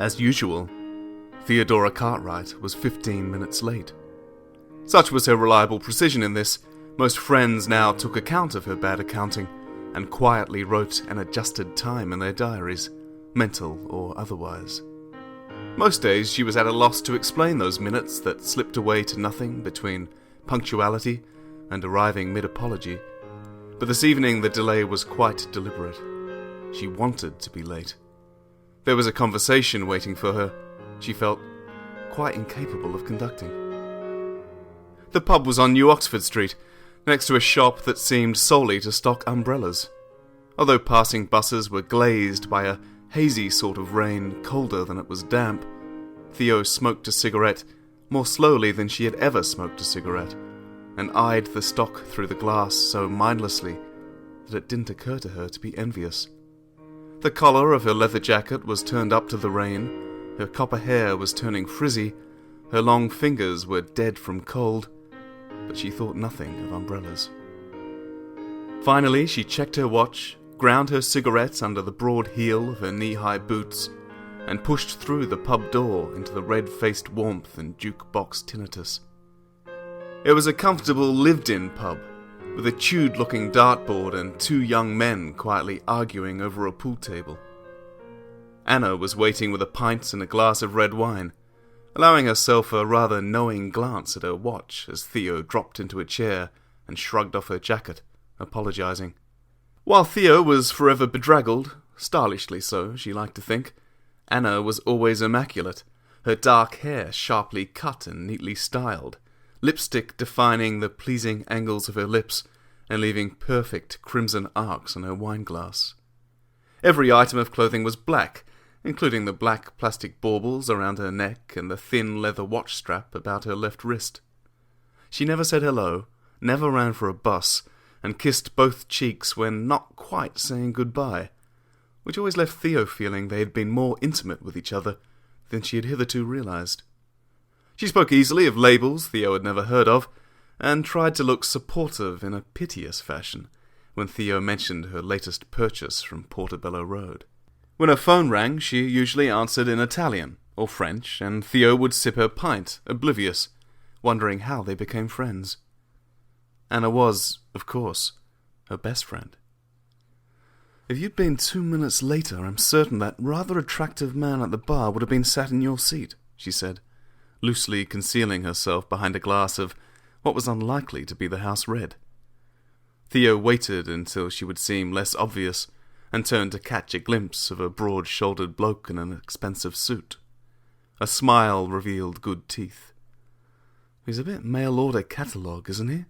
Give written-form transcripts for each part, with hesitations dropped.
As usual, Theo Cartwright was 15 minutes late. Such was her reliable precision in this, most friends now took account of her bad accounting and quietly wrote an adjusted time in their diaries, mental or otherwise. Most days she was at a loss to explain those minutes that slipped away to nothing between punctuality and arriving mid-apology, but this evening the delay was quite deliberate. She wanted to be late. There was a conversation waiting for her she felt quite incapable of conducting. The pub was on New Oxford Street, next to a shop that seemed solely to stock umbrellas. Although passing buses were glazed by a hazy sort of rain, colder than it was damp, Theo smoked a cigarette more slowly than she had ever smoked a cigarette, and eyed the stock through the glass so mindlessly that it didn't occur to her to be envious. The collar of her leather jacket was turned up to the rain, her copper hair was turning frizzy, her long fingers were dead from cold, but she thought nothing of umbrellas. Finally, she checked her watch, ground her cigarettes under the broad heel of her knee-high boots, and pushed through the pub door into the red-faced warmth and jukebox tinnitus. It was a comfortable, lived-in pub, with a chewed-looking dartboard and two young men quietly arguing over a pool table. Anna was waiting with a pint and a glass of red wine, allowing herself a rather knowing glance at her watch as Theo dropped into a chair and shrugged off her jacket, apologizing. While Theo was forever bedraggled, stylishly so, she liked to think, Anna was always immaculate, her dark hair sharply cut and neatly styled, lipstick defining the pleasing angles of her lips and leaving perfect crimson arcs on her wineglass. Every item of clothing was black, including the black plastic baubles around her neck and the thin leather watch strap about her left wrist. She never said hello, never ran for a bus, and kissed both cheeks when not quite saying goodbye, which always left Theo feeling they had been more intimate with each other than she had hitherto realized. She spoke easily of labels Theo had never heard of, and tried to look supportive in a piteous fashion when Theo mentioned her latest purchase from Portobello Road. When her phone rang, she usually answered in Italian or French, and Theo would sip her pint, oblivious, wondering how they became friends. Anna was, of course, her best friend. "If you'd been 2 minutes later, I'm certain that rather attractive man at the bar would have been sat in your seat," she said, loosely concealing herself behind a glass of what was unlikely to be the house red. Theo waited until she would seem less obvious, and turned to catch a glimpse of a broad-shouldered bloke in an expensive suit. A smile revealed good teeth. "He's a bit mail-order catalogue, isn't he?"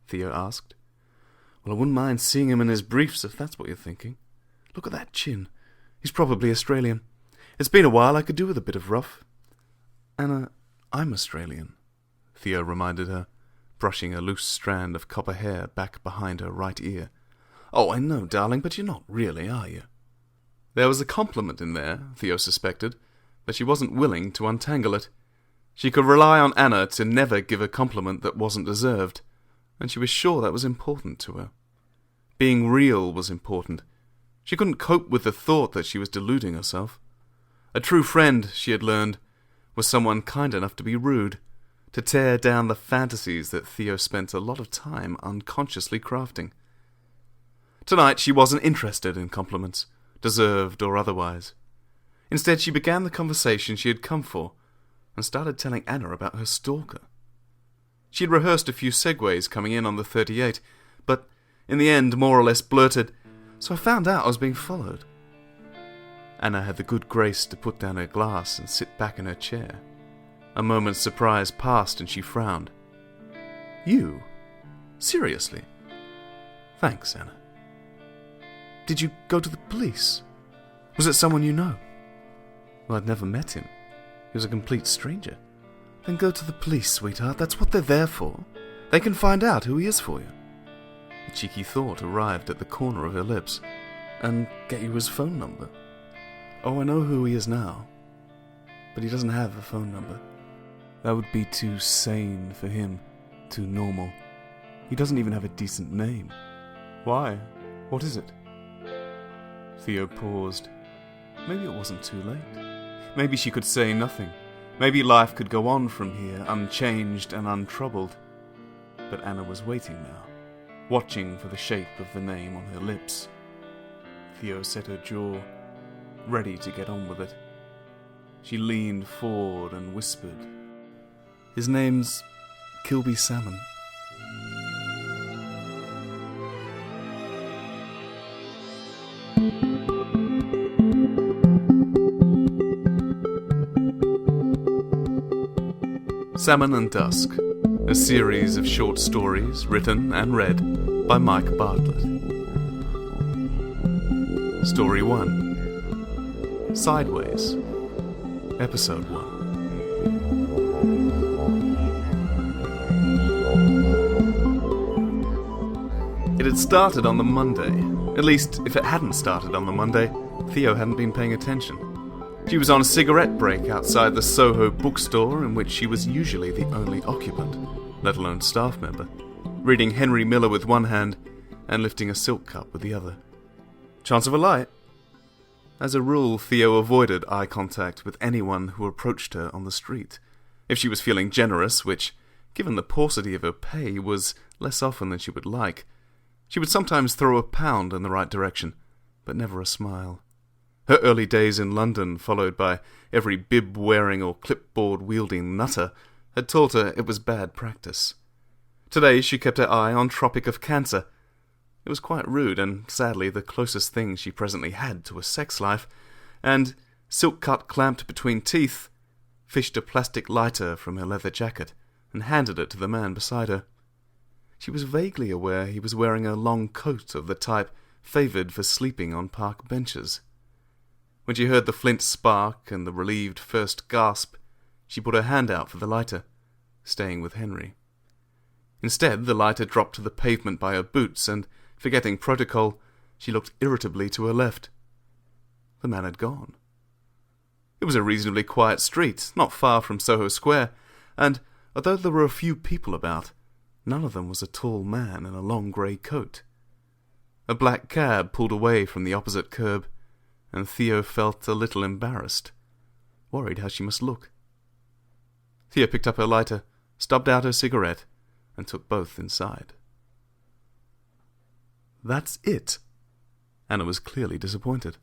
Theo asked. "Well, I wouldn't mind seeing him in his briefs if that's what you're thinking. Look at that chin. He's probably Australian. It's been a while. I could do with a bit of rough." "Anna, I'm Australian," Theo reminded her, brushing a loose strand of copper hair back behind her right ear. "Oh, I know, darling, but you're not really, are you?" There was a compliment in there, Theo suspected, but she wasn't willing to untangle it. She could rely on Anna to never give a compliment that wasn't deserved, and she was sure that was important to her. Being real was important. She couldn't cope with the thought that she was deluding herself. A true friend, she had learned, was someone kind enough to be rude, to tear down the fantasies that Theo spent a lot of time unconsciously crafting. Tonight she wasn't interested in compliments, deserved or otherwise. Instead, she began the conversation she had come for, and started telling Anna about her stalker. She had rehearsed a few segues coming in on the 38, but in the end more or less blurted, "So I found out I was being followed." Anna had the good grace to put down her glass and sit back in her chair. A moment's surprise passed and she frowned. "You? Seriously?" "Thanks, Anna." "Did you go to the police? Was it someone you know?" "Well, I'd never met him. He was a complete stranger." "Then go to the police, sweetheart. That's what they're there for. They can find out who he is for you." A cheeky thought arrived at the corner of her lips. "And get you his phone number." "Oh, I know who he is now. But he doesn't have a phone number. That would be too sane for him, too normal. He doesn't even have a decent name." "Why? What is it?" Theo paused. Maybe it wasn't too late. Maybe she could say nothing. Maybe life could go on from here, unchanged and untroubled. But Anna was waiting now, watching for the shape of the name on her lips. Theo set her jaw, ready to get on with it. She leaned forward and whispered, "His name's Kilbey Salmon." Salmon Dusk, a series of short stories written and read by Myke Bartlett. Story 1. Sideways, Episode 1. It had started on the Monday. At least, if it hadn't started on the Monday, Theo hadn't been paying attention. She was on a cigarette break outside the Soho bookstore in which she was usually the only occupant, let alone staff member, reading Henry Miller with one hand and lifting a silk cup with the other. Chance of a light? As a rule, Theo avoided eye contact with anyone who approached her on the street. If she was feeling generous, which, given the paucity of her pay, was less often than she would like, she would sometimes throw a pound in the right direction, but never a smile. Her early days in London, followed by every bib-wearing or clipboard-wielding nutter, had taught her it was bad practice. Today she kept her eye on Tropic of Cancer. It was quite rude, and sadly the closest thing she presently had to a sex life, and, silk cut clamped between teeth, fished a plastic lighter from her leather jacket and handed it to the man beside her. She was vaguely aware he was wearing a long coat of the type favoured for sleeping on park benches. When she heard the flint spark and the relieved first gasp, she put her hand out for the lighter, staying with Henry. Instead, the lighter dropped to the pavement by her boots, and, forgetting protocol, she looked irritably to her left. The man had gone. It was a reasonably quiet street, not far from Soho Square, and, although there were a few people about, none of them was a tall man in a long grey coat. A black cab pulled away from the opposite curb, and Theo felt a little embarrassed, worried how she must look. Theo picked up her lighter, stubbed out her cigarette, and took both inside. "That's it?" Anna was clearly disappointed.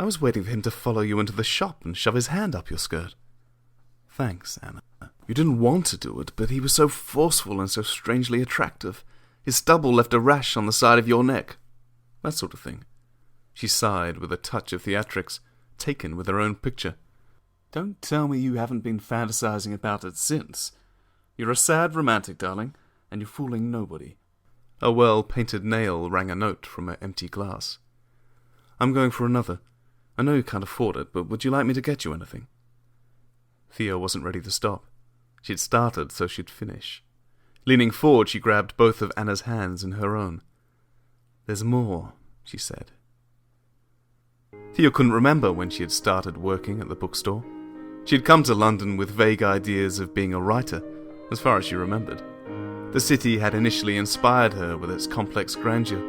"I was waiting for him to follow you into the shop and shove his hand up your skirt." "Thanks, Anna. You didn't want to do it, but he was so forceful and so strangely attractive. His stubble left a rash on the side of your neck. That sort of thing." She sighed with a touch of theatrics, taken with her own picture. "Don't tell me you haven't been fantasizing about it since. You're a sad romantic, darling, and you're fooling nobody." A well-painted nail rang a note from her empty glass. "I'm going for another. I know you can't afford it, but would you like me to get you anything?" Theo wasn't ready to stop. She'd started, so she'd finish. Leaning forward, she grabbed both of Anna's hands in her own. "There's more," she said. Theo couldn't remember when she had started working at the bookstore. She had come to London with vague ideas of being a writer, as far as she remembered. The city had initially inspired her with its complex grandeur,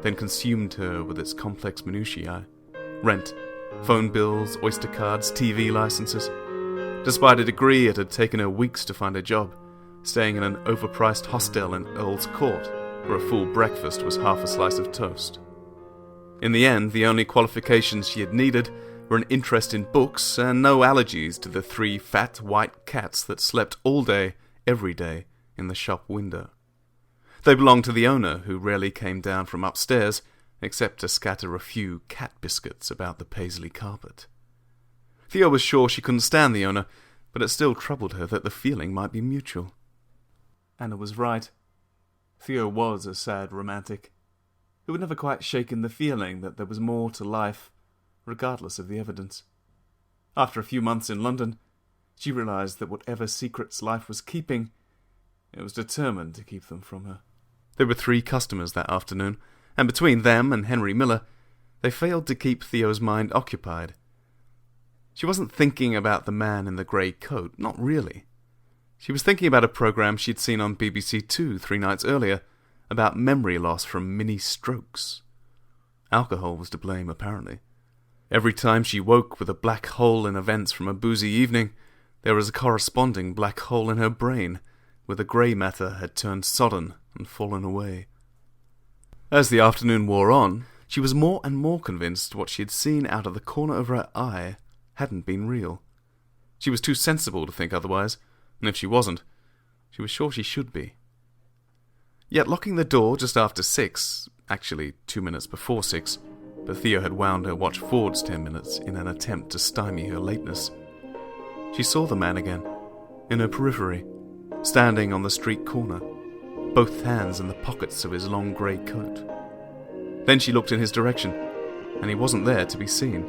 then consumed her with its complex minutiae. Rent, phone bills, Oyster cards, TV licenses. Despite a degree, it had taken her weeks to find a job, staying in an overpriced hostel in Earl's Court, where a full breakfast was half a slice of toast. In the end, the only qualifications she had needed were an interest in books and no allergies to the 3 fat white cats that slept all day, every day, in the shop window. They belonged to the owner, who rarely came down from upstairs, except to scatter a few cat biscuits about the paisley carpet. Theo was sure she couldn't stand the owner, but it still troubled her that the feeling might be mutual. Anna was right. Theo was a sad romantic, who had never quite shaken the feeling that there was more to life, regardless of the evidence. After a few months in London, she realized that whatever secrets life was keeping, it was determined to keep them from her. There were 3 customers that afternoon, and between them and Henry Miller, they failed to keep Theo's mind occupied. She wasn't thinking about the man in the grey coat, not really. She was thinking about a programme she'd seen on BBC Two 3 nights earlier, about memory loss from mini strokes. Alcohol was to blame, apparently. Every time she woke with a black hole in events from a boozy evening, there was a corresponding black hole in her brain, where the grey matter had turned sodden and fallen away. As the afternoon wore on, she was more and more convinced what she had seen out of the corner of her eye hadn't been real. She was too sensible to think otherwise, and if she wasn't, she was sure she should be. Yet locking the door just after 6, actually 2 minutes before 6, but Theo had wound her watch forwards 10 minutes in an attempt to stymie her lateness, she saw the man again, in her periphery, standing on the street corner, both hands in the pockets of his long grey coat. Then she looked in his direction, and he wasn't there to be seen.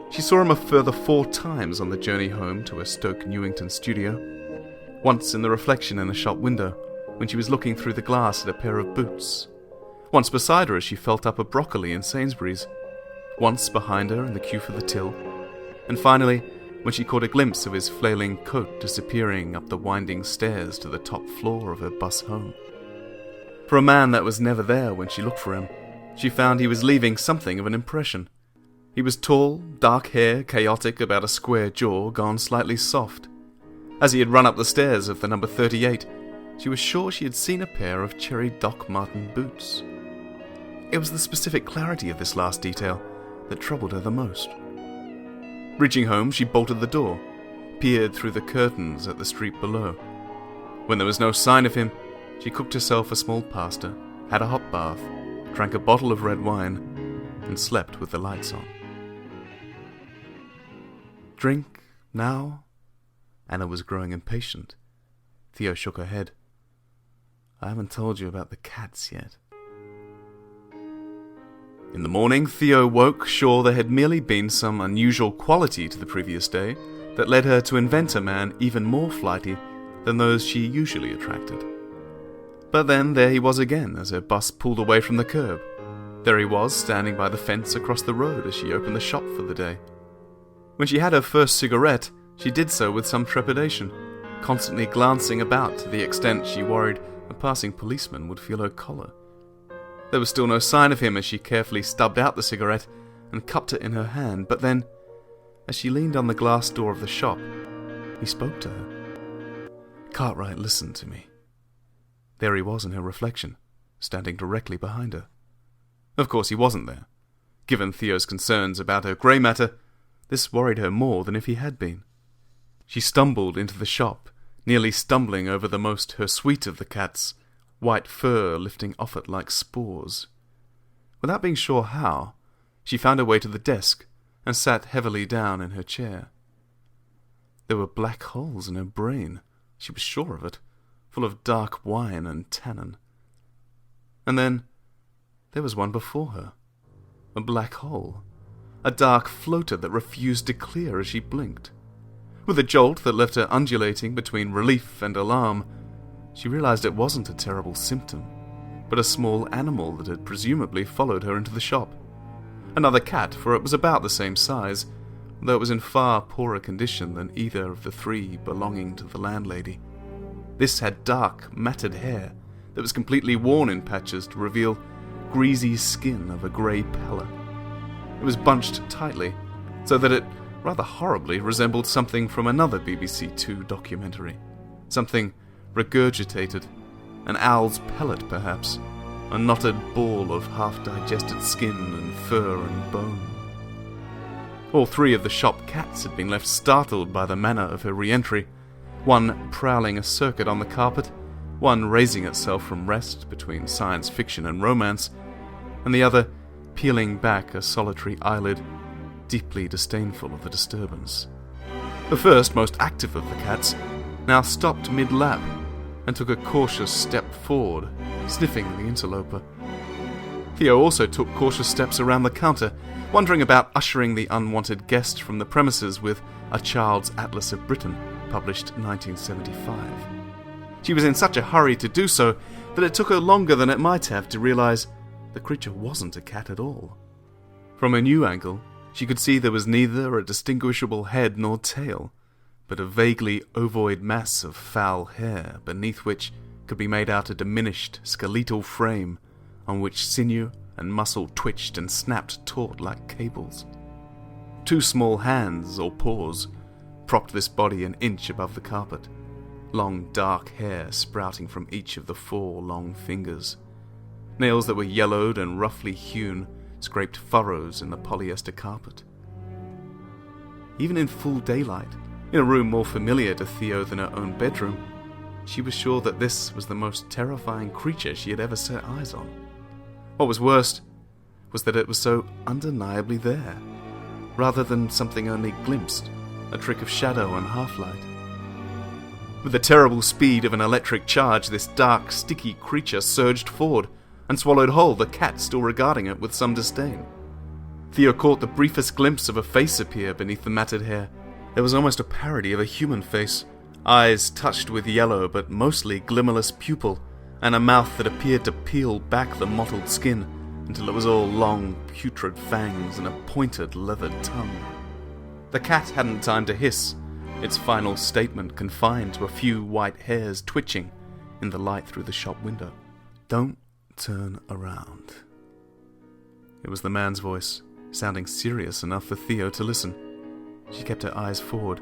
She saw him a further 4 times on the journey home to her Stoke Newington studio, once in the reflection in a shop window, when she was looking through the glass at a pair of boots, once beside her as she felt up a broccoli in Sainsbury's, once behind her in the queue for the till, and finally when she caught a glimpse of his flailing coat disappearing up the winding stairs to the top floor of her bus home. For a man that was never there when she looked for him, she found he was leaving something of an impression. He was tall, dark hair, chaotic about a square jaw gone slightly soft. As he had run up the stairs of the number 38, she was sure she had seen a pair of cherry Doc Marten boots. It was the specific clarity of this last detail that troubled her the most. Reaching home, she bolted the door, peered through the curtains at the street below. When there was no sign of him, she cooked herself a small pasta, had a hot bath, drank a bottle of red wine, and slept with the lights on. Drink, now? Anna was growing impatient. Theo shook her head. I haven't told you about the cats yet. In the morning, Theo woke sure there had merely been some unusual quality to the previous day that led her to invent a man even more flighty than those she usually attracted. But then there he was again as her bus pulled away from the curb. There he was, standing by the fence across the road as she opened the shop for the day. When she had her first cigarette, she did so with some trepidation, constantly glancing about to the extent she worried a passing policeman would feel her collar. There was still no sign of him as she carefully stubbed out the cigarette and cupped it in her hand, but then, as she leaned on the glass door of the shop, he spoke to her. Cartwright, listen to me. There he was in her reflection, standing directly behind her. Of course he wasn't there. Given Theo's concerns about her grey matter, this worried her more than if he had been. She stumbled into the shop, nearly stumbling over the most her sweet of the cats, white fur lifting off it like spores. Without being sure how, she found her way to the desk and sat heavily down in her chair. There were black holes in her brain, she was sure of it, full of dark wine and tannin. And then there was one before her, a black hole, a dark floater that refused to clear as she blinked. With a jolt that left her undulating between relief and alarm, she realized it wasn't a terrible symptom, but a small animal that had presumably followed her into the shop. Another cat, for it was about the same size, though it was in far poorer condition than either of the 3 belonging to the landlady. This had dark, matted hair that was completely worn in patches to reveal greasy skin of a grey pallor. It was bunched tightly, so that it rather horribly resembled something from another BBC Two documentary. Something regurgitated, an owl's pellet perhaps, a knotted ball of half-digested skin and fur and bone. All 3 of the shop cats had been left startled by the manner of her re-entry, one prowling a circuit on the carpet, one raising itself from rest between science fiction and romance, and the other peeling back a solitary eyelid, deeply disdainful of the disturbance. The first, most active of the cats, now stopped mid-lap and took a cautious step forward, sniffing the interloper. Theo also took cautious steps around the counter, wondering about ushering the unwanted guest from the premises with A Child's Atlas of Britain, published 1975. She was in such a hurry to do so that it took her longer than it might have to realize the creature wasn't a cat at all. From a new angle, she could see there was neither a distinguishable head nor tail, but a vaguely ovoid mass of foul hair beneath which could be made out a diminished skeletal frame on which sinew and muscle twitched and snapped taut like cables. 2 small hands, or paws, propped this body an inch above the carpet, long dark hair sprouting from each of the 4 long fingers. Nails that were yellowed and roughly hewn scraped furrows in the polyester carpet. Even in full daylight, in a room more familiar to Theo than her own bedroom, she was sure that this was the most terrifying creature she had ever set eyes on. What was worst was that it was so undeniably there, rather than something only glimpsed, a trick of shadow and half-light. With the terrible speed of an electric charge, this dark, sticky creature surged forward and swallowed whole the cat still regarding it with some disdain. Theo caught the briefest glimpse of a face appear beneath the matted hair. It was almost a parody of a human face, eyes touched with yellow but mostly glimmerless pupil, and a mouth that appeared to peel back the mottled skin until it was all long, putrid fangs and a pointed, leathered tongue. The cat hadn't time to hiss, its final statement confined to a few white hairs twitching in the light through the shop window. "Don't turn around." It was the man's voice, sounding serious enough for Theo to listen. She kept her eyes forward.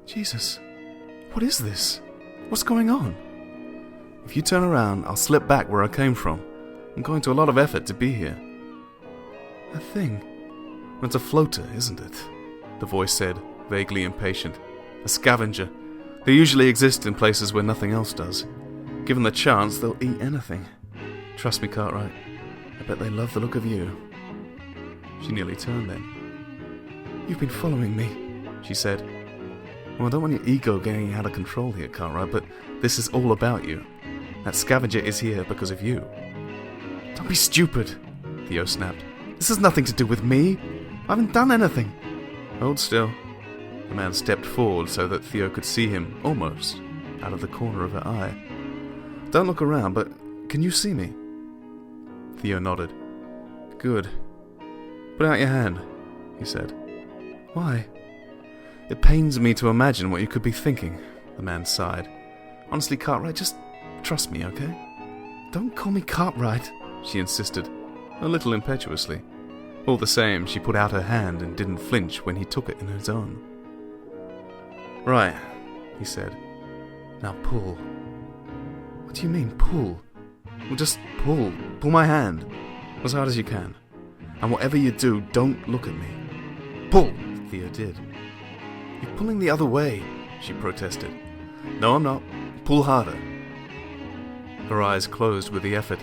"Jesus, what is this? What's going on?" "If you turn around, I'll slip back where I came from. I'm going to a lot of effort to be here." "A thing? It's a floater, isn't it?" the voice said, vaguely impatient. "A scavenger. They usually exist in places where nothing else does. Given the chance, they'll eat anything. Trust me, Cartwright. I bet they love the look of you." She nearly turned then. "You've been following me," she said. "Well, I don't want your ego getting out of control here, Cartwright, but this is all about you. That scavenger is here because of you." "Don't be stupid," Theo snapped. "This has nothing to do with me. I haven't done anything." "Hold still." The man stepped forward so that Theo could see him, almost, out of the corner of her eye. "Don't look around, but can you see me?" Theo nodded. "Good. Put out your hand," he said. "Why?" "It pains me to imagine what you could be thinking," the man sighed. "Honestly, Cartwright, just trust me, okay?" "Don't call me Cartwright," she insisted, a little impetuously. All the same, she put out her hand and didn't flinch when he took it in his own. "Right," he said. "Now pull." "What do you mean, pull?" "Well, just pull. Pull my hand. As hard as you can. And whatever you do, don't look at me." "Pull!" Theo did. "You're pulling the other way," she protested. "No, I'm not. Pull harder." Her eyes closed with the effort.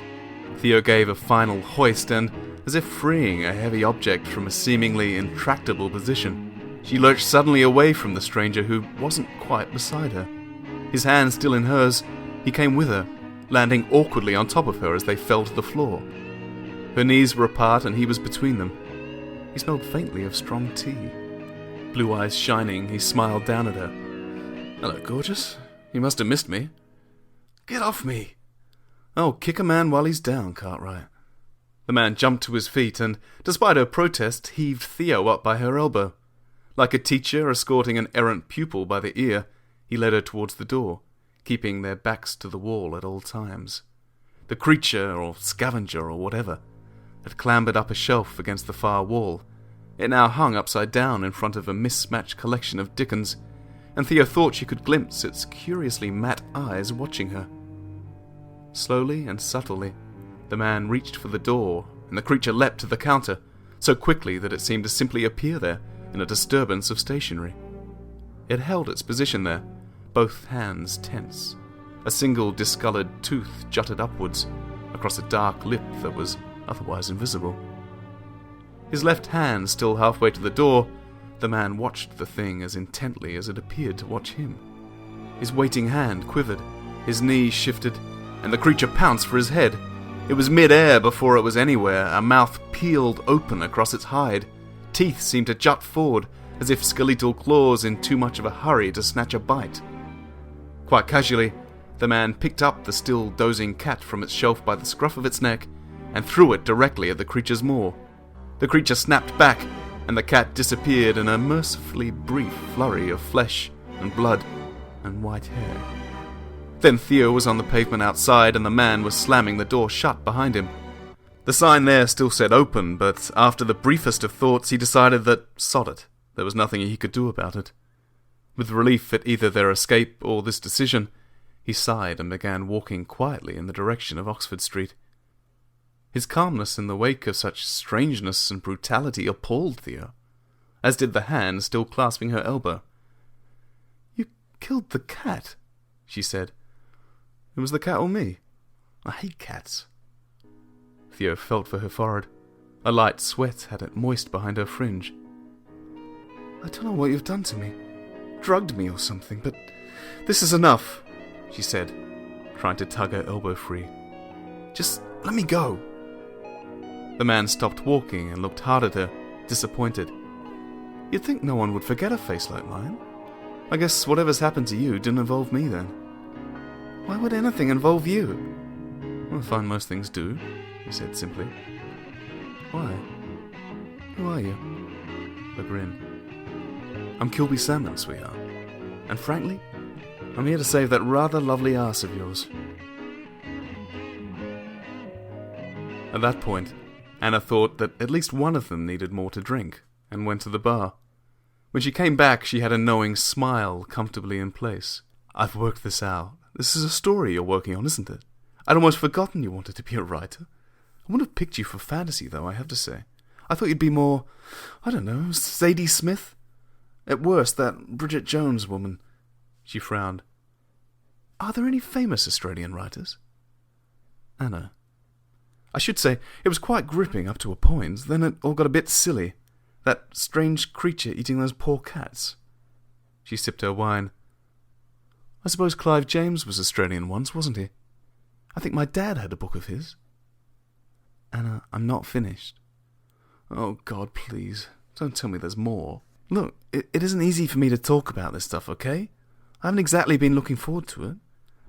Theo gave a final hoist and, as if freeing a heavy object from a seemingly intractable position, she lurched suddenly away from the stranger who wasn't quite beside her. His hand still in hers, he came with her, landing awkwardly on top of her as they fell to the floor. Her knees were apart and he was between them. He smelled faintly of strong tea. Blue eyes shining, he smiled down at her. "Hello, gorgeous. You must have missed me." "Get off me!" "Oh, kick a man while he's down, Cartwright." The man jumped to his feet and, despite her protest, heaved Theo up by her elbow. Like a teacher escorting an errant pupil by the ear, he led her towards the door, keeping their backs to the wall at all times. The creature, or scavenger, or whatever, had clambered up a shelf against the far wall. It now hung upside down in front of a mismatched collection of Dickens, and Theo thought she could glimpse its curiously matte eyes watching her. Slowly and subtly, the man reached for the door, and the creature leapt to the counter, so quickly that it seemed to simply appear there in a disturbance of stationery. It held its position there, both hands tense. A single discoloured tooth jutted upwards, across a dark lip that was otherwise invisible. His left hand still halfway to the door, the man watched the thing as intently as it appeared to watch him. His waiting hand quivered, his knees shifted, and the creature pounced for his head. It was mid-air before it was anywhere, a mouth peeled open across its hide. Teeth seemed to jut forward, as if skeletal claws in too much of a hurry to snatch a bite. Quite casually, the man picked up the still dozing cat from its shelf by the scruff of its neck and threw it directly at the creature's maw. The creature snapped back, and the cat disappeared in a mercifully brief flurry of flesh and blood and white hair. Then Theo was on the pavement outside, and the man was slamming the door shut behind him. The sign there still said open, but after the briefest of thoughts he decided that, sod it, there was nothing he could do about it. With relief at either their escape or this decision, he sighed and began walking quietly in the direction of Oxford Street. His calmness in the wake of such strangeness and brutality appalled Theo, as did the hand still clasping her elbow. "You killed the cat," she said. "It was the cat or me? I hate cats." Theo felt for her forehead. A light sweat had it moist behind her fringe. "I don't know what you've done to me. Drugged me or something, but this is enough," she said, trying to tug her elbow free. "Just let me go." The man stopped walking and looked hard at her, disappointed. "You'd think no one would forget a face like mine. I guess whatever's happened to you didn't involve me then." "Why would anything involve you?" "Well, I find most things do," he said simply. "Why? Who are you?" A grin. "I'm Kilbey Salmon, sweetheart. And frankly, I'm here to save that rather lovely ass of yours." At that point, Anna thought that at least one of them needed more to drink, and went to the bar. When she came back, she had a knowing smile comfortably in place. "I've worked this out. This is a story you're working on, isn't it? I'd almost forgotten you wanted to be a writer. I wouldn't have picked you for fantasy, though, I have to say. I thought you'd be more, I don't know, Zadie Smith? At worst, that Bridget Jones woman." She frowned. "Are there any famous Australian writers?" "Anna. I should say, it was quite gripping up to a point, then it all got a bit silly. That strange creature eating those poor cats." She sipped her wine. "I suppose Clive James was Australian once, wasn't he? I think my dad had a book of his." "Anna, I'm not finished." "Oh, God, please, don't tell me there's more. Look, it isn't easy for me to talk about this stuff, okay? I haven't exactly been looking forward to it.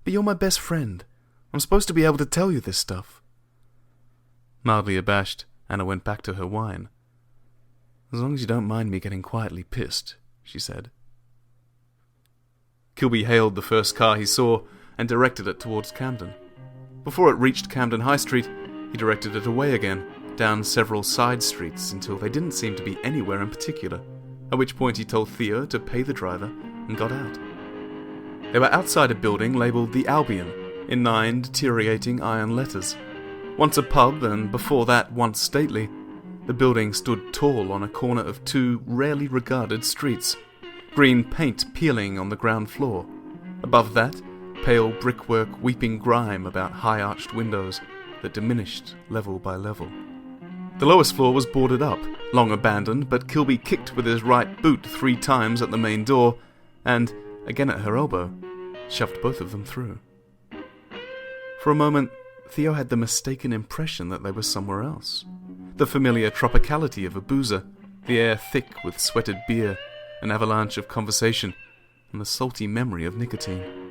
But you're my best friend. I'm supposed to be able to tell you this stuff." Mildly abashed, Anna went back to her wine. "As long as you don't mind me getting quietly pissed," she said. Kilbey hailed the first car he saw and directed it towards Camden. Before it reached Camden High Street, he directed it away again, down several side streets until they didn't seem to be anywhere in particular, at which point he told Theo to pay the driver and got out. They were outside a building labelled the Albion, in 9 deteriorating iron letters. Once a pub, and before that once stately, the building stood tall on a corner of 2 rarely regarded streets, green paint peeling on the ground floor. Above that, pale brickwork weeping grime about high-arched windows that diminished level by level. The lowest floor was boarded up, long abandoned, but Kilbey kicked with his right boot 3 times at the main door, and, again at her elbow, shoved both of them through. For a moment, Theo had the mistaken impression that they were somewhere else. The familiar tropicality of a boozer, the air thick with sweated beer, an avalanche of conversation, and the salty memory of nicotine.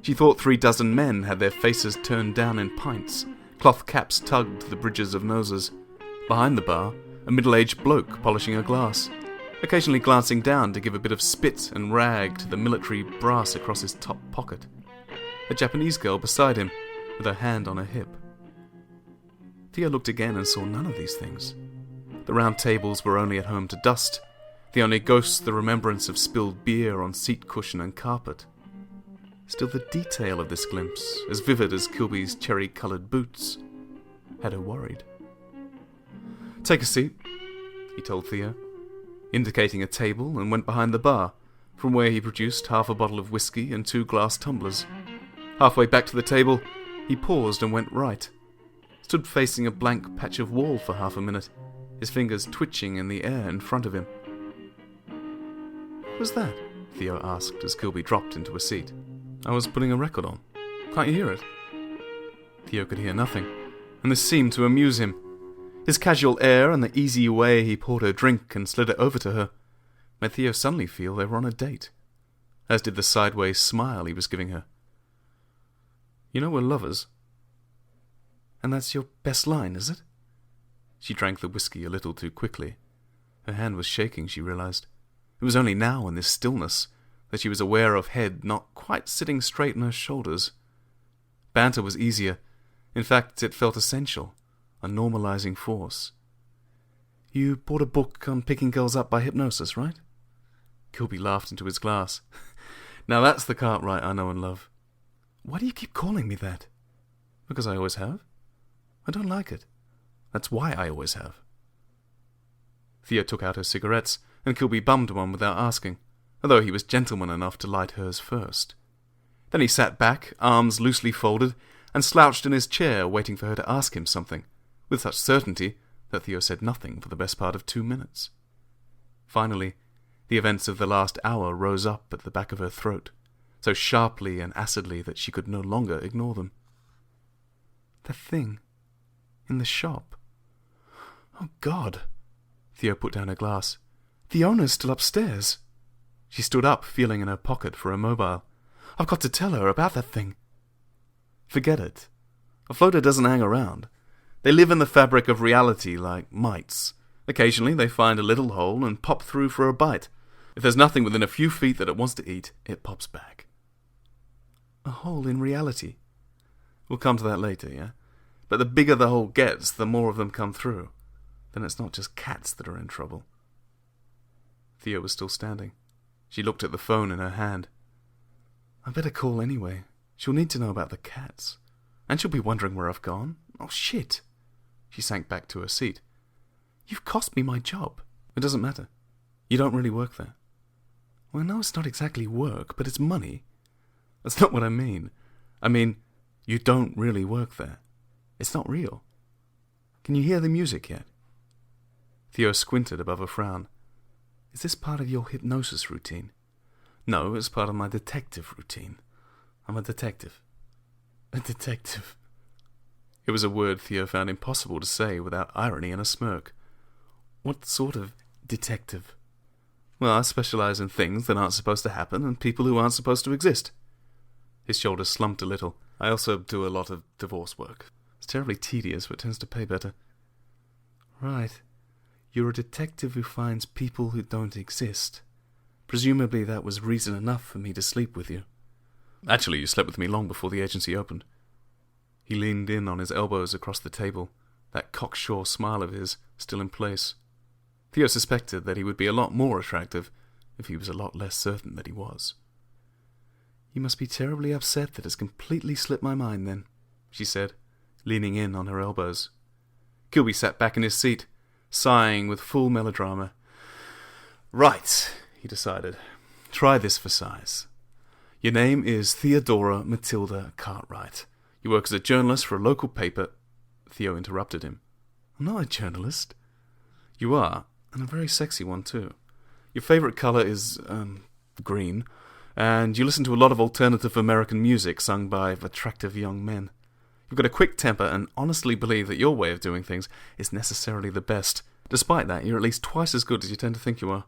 She thought 3 dozen men had their faces turned down in pints, cloth caps tugged to the bridges of noses. Behind the bar, a middle-aged bloke polishing a glass, occasionally glancing down to give a bit of spit and rag to the military brass across his top pocket. A Japanese girl beside him, with her hand on her hip. Theo looked again and saw none of these things. The round tables were only at home to dust, the only ghosts the remembrance of spilled beer on seat cushion and carpet. Still, the detail of this glimpse, as vivid as Kilbey's cherry-coloured boots, had her worried. "Take a seat," he told Theo, indicating a table, and went behind the bar, from where he produced half a bottle of whiskey and 2 glass tumblers. Halfway back to the table, he paused and went right. Stood facing a blank patch of wall for half a minute, his fingers twitching in the air in front of him. "What was that?" Theo asked as Kilbey dropped into a seat. "I was putting a record on. Can't you hear it?" Theo could hear nothing, and this seemed to amuse him. His casual air and the easy way he poured her drink and slid it over to her made Theo suddenly feel they were on a date, as did the sideways smile he was giving her. "You know we're lovers. And that's your best line, is it?" She drank the whiskey a little too quickly. Her hand was shaking, she realized. It was only now, in this stillness, that she was aware of head not quite sitting straight on her shoulders. Banter was easier. In fact, it felt essential. a normalizing force. You bought a book on picking girls up by hypnosis, right? Kilbey laughed into his glass. Now that's the Cartwright I know and love. Why do you keep calling me that? Because I always have. I don't like it. That's why I always have. Theo took out her cigarettes, and Kilbey bummed one without asking, although he was gentleman enough to light hers first. Then he sat back, arms loosely folded, and slouched in his chair, waiting for her to ask him something, with such certainty that Theo said nothing for the best part of 2 minutes. Finally, the events of the last hour rose up at the back of her throat, so sharply and acidly that she could no longer ignore them. That thing. In the shop. Oh, God. Theo put down her glass. The owner's still upstairs. She stood up, feeling in her pocket for a mobile. I've got to tell her about that thing. Forget it. A floater doesn't hang around. They live in the fabric of reality like mites. Occasionally they find a little hole and pop through for a bite. If there's nothing within a few feet that it wants to eat, it pops back. A hole in reality? We'll come to that later, yeah? But the bigger the hole gets, the more of them come through. Then it's not just cats that are in trouble. Theo was still standing. She looked at the phone in her hand. I better call anyway. She'll need to know about the cats. And she'll be wondering where I've gone. Oh, shit. She sank back to her seat. You've cost me my job. It doesn't matter. You don't really work there. Well, I know it's not exactly work, but it's money. That's not what I mean. I mean, you don't really work there. It's not real. Can you hear the music yet? Theo squinted above a frown. Is this part of your hypnosis routine? No, it's part of my detective routine. I'm a detective. A detective. It was a word Theo found impossible to say without irony and a smirk. What sort of detective? Well, I specialize in things that aren't supposed to happen and people who aren't supposed to exist. His shoulders slumped a little. I also do a lot of divorce work. It's terribly tedious, but tends to pay better. Right. You're a detective who finds people who don't exist. Presumably that was reason enough for me to sleep with you. Actually, you slept with me long before the agency opened. He leaned in on his elbows across the table, that cocksure smile of his still in place. Theo suspected that he would be a lot more attractive if he was a lot less certain that he was. You must be terribly upset that it's completely slipped my mind then, she said, leaning in on her elbows. Kilbey sat back in his seat, sighing with full melodrama. Right, he decided. Try this for size. Your name is Theodora Matilda Cartwright. You work as a journalist for a local paper. Theo interrupted him. I'm not a journalist. You are, and a very sexy one too. Your favourite colour is, green, and you listen to a lot of alternative American music sung by attractive young men. You've got a quick temper and honestly believe that your way of doing things is necessarily the best. Despite that, you're at least twice as good as you tend to think you are.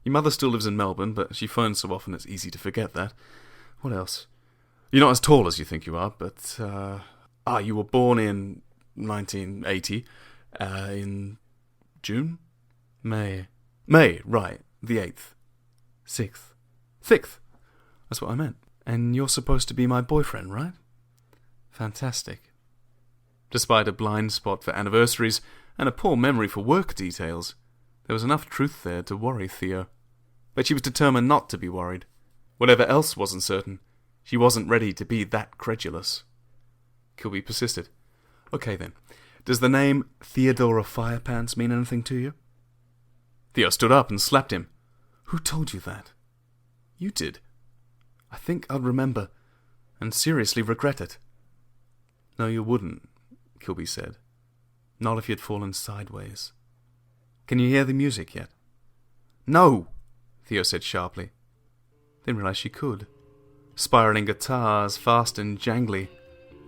Your mother still lives in Melbourne, but she phones so often it's easy to forget that. What else? You're not as tall as you think you are, but, you were born in 1980, in June? May, right, the 8th. 6th. 6th. That's what I meant. And you're supposed to be my boyfriend, right? Fantastic. Despite a blind spot for anniversaries and a poor memory for work details, there was enough truth there to worry Theo. But she was determined not to be worried. Whatever else wasn't certain, she wasn't ready to be that credulous. Kilbey persisted. Okay then, does the name Theodora Firepants mean anything to you? Theo stood up and slapped him. Who told you that? You did. I think I'd remember, and seriously regret it. No, you wouldn't, Kilbey said. Not if you'd fallen sideways. Can you hear the music yet? No, Theo said sharply. Didn't realize she could. Spiraling guitars, fast and jangly,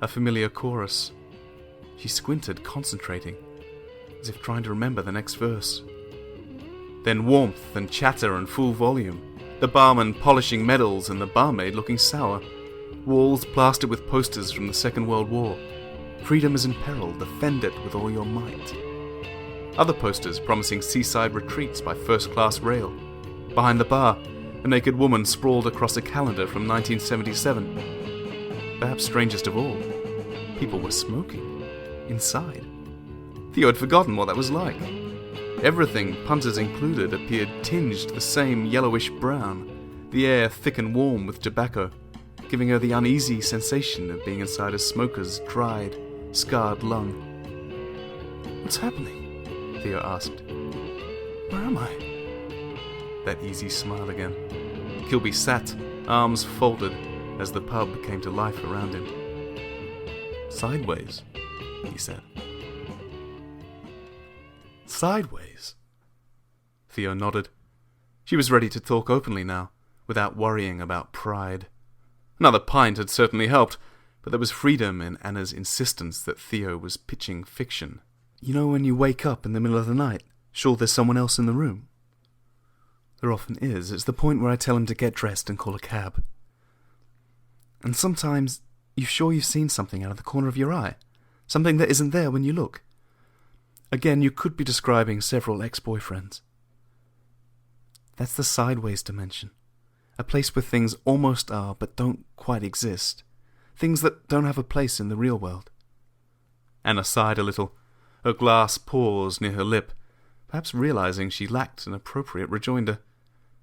a familiar chorus. She squinted, concentrating, as if trying to remember the next verse. Then warmth and chatter and full volume, the barman polishing medals and the barmaid looking sour, walls plastered with posters from the Second World War. Freedom is in peril, defend it with all your might. Other posters promising seaside retreats by first-class rail. Behind the bar, a naked woman sprawled across a calendar from 1977. Perhaps strangest of all, people were smoking inside. Theo had forgotten what that was like. Everything, punters included, appeared tinged the same yellowish brown, the air thick and warm with tobacco, giving her the uneasy sensation of being inside a smoker's dried, scarred lung. "What's happening?" Theo asked. "Where am I?" That easy smile again. Kilbey sat, arms folded, as the pub came to life around him. "Sideways," he said. "Sideways?" Theo nodded. She was ready to talk openly now, without worrying about pride. Another pint had certainly helped, but there was freedom in Anna's insistence that Theo was pitching fiction. "You know when you wake up in the middle of the night, sure there's someone else in the room?" "There often is. It's the point where I tell him to get dressed and call a cab." "And sometimes you're sure you've seen something out of the corner of your eye, something that isn't there when you look. Again, you could be describing several ex-boyfriends." "That's the sideways dimension. A place where things almost are but don't quite exist. Things that don't have a place in the real world." Anna sighed a little, her glass paused near her lip, perhaps realizing she lacked an appropriate rejoinder,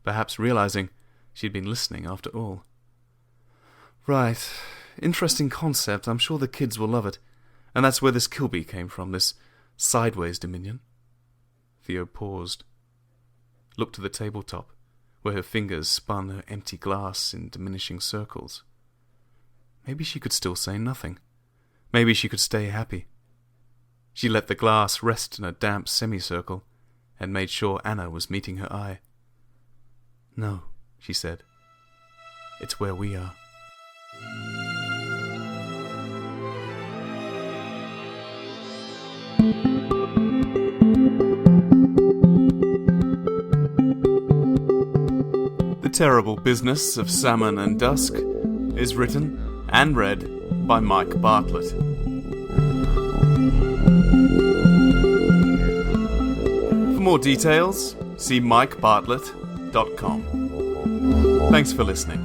perhaps realizing she'd been listening after all. "Right. Interesting concept. I'm sure the kids will love it. And that's where this Kilbey came from, this sideways dominion." Theo paused, looked to the tabletop, where her fingers spun her empty glass in diminishing circles. Maybe she could still say nothing. Maybe she could stay happy. She let the glass rest in a damp semicircle, and made sure Anna was meeting her eye. "No," she said. "It's where we are." The Terrible Business of Salmon Dusk is written and read by Myke Bartlett. For more details, see mykebartlett.com. Thanks for listening.